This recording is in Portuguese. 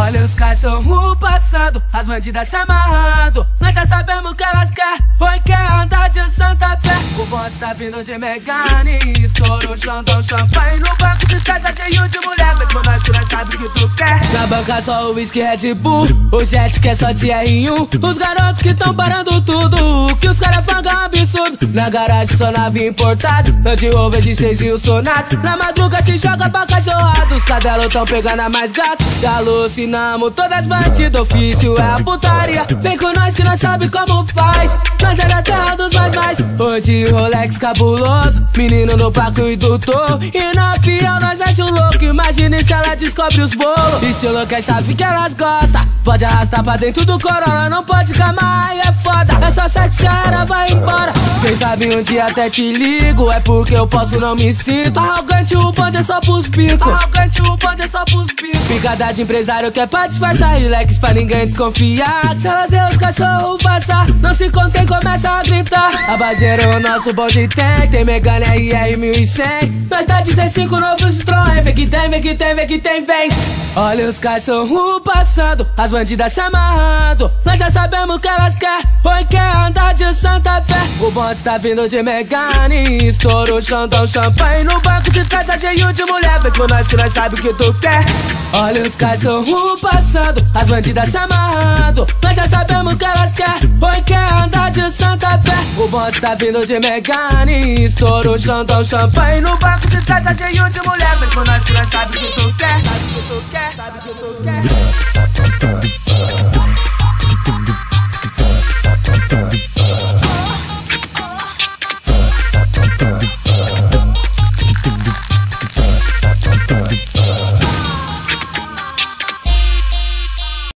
Olha os cachorros passando, as bandidas se amarrando. Nós já sabemos o que elas querem, oi quer andar de Santa Fé. O bonde tá vindo de Megane, estouro o chão, dá um champanhe no banco de trás, tá cheio de mulher. Vem com nós que nós sabe o que tu quer. Na banca só o whisky Red Bull, o jet que é só de R1. Os garotos que tão parando tudo, que os caras fangam absurdo. Na garagem só nave importada, Land Rover G6 e o Sonata. Na madruga se joga pra cachorrada, os cadelos tão pegando a mais gato. Já alucinamos todas bandidas, ofício é a putaria. Vem com nós que nós sabe como faz, nós é da terra dos mais. Hoje Rolex cabuloso, menino no Paco e doutor. E na fiel nós mete o louco, imagine se ela descobre os bolos. Estilo que é chave que elas gostam, pode arrastar pra dentro do Corolla, não pode camar, aí é foda. É só sexo, já era, vai embora. Quem sabe um dia até te ligo, é porque eu posso, não me sinto. Arrogante, o bonde é só pros picos. Arrogante, o bonde é só pros picos. Picada de empresário que é pra disfarçar, relax pra ninguém desconfiar. Se elas ver os cachorros passar, não se contém, começa a gritar. Abageiro o nosso bonde tem Megane RR 1100. Nós tá 15 novo Citroën, vem que tem, vem que tem, vem que tem, vem. Olha os cachorros passando, as bandidas se amarrando. Nós já sabemos o que elas querem, oi quer andar de Santa Fé. O bonde tá vindo de Megane, estouro o chão, dá um champanhe no banco de trás, tá cheio de mulher. Vem com nós que nós sabe o que tu quer. Olha os cachorros passando, as bandidas se amarrando. Nós já sabemos o que elas querem, oi quer andar de Santa Fé. O bonde tá vindo de Megane, estouro o chão, dá um champanhe no banco de trás, tá cheio de mulher. Vem com nós que nós sabe o que tu quer, sabe o que tu quer, sabe o que tu quer.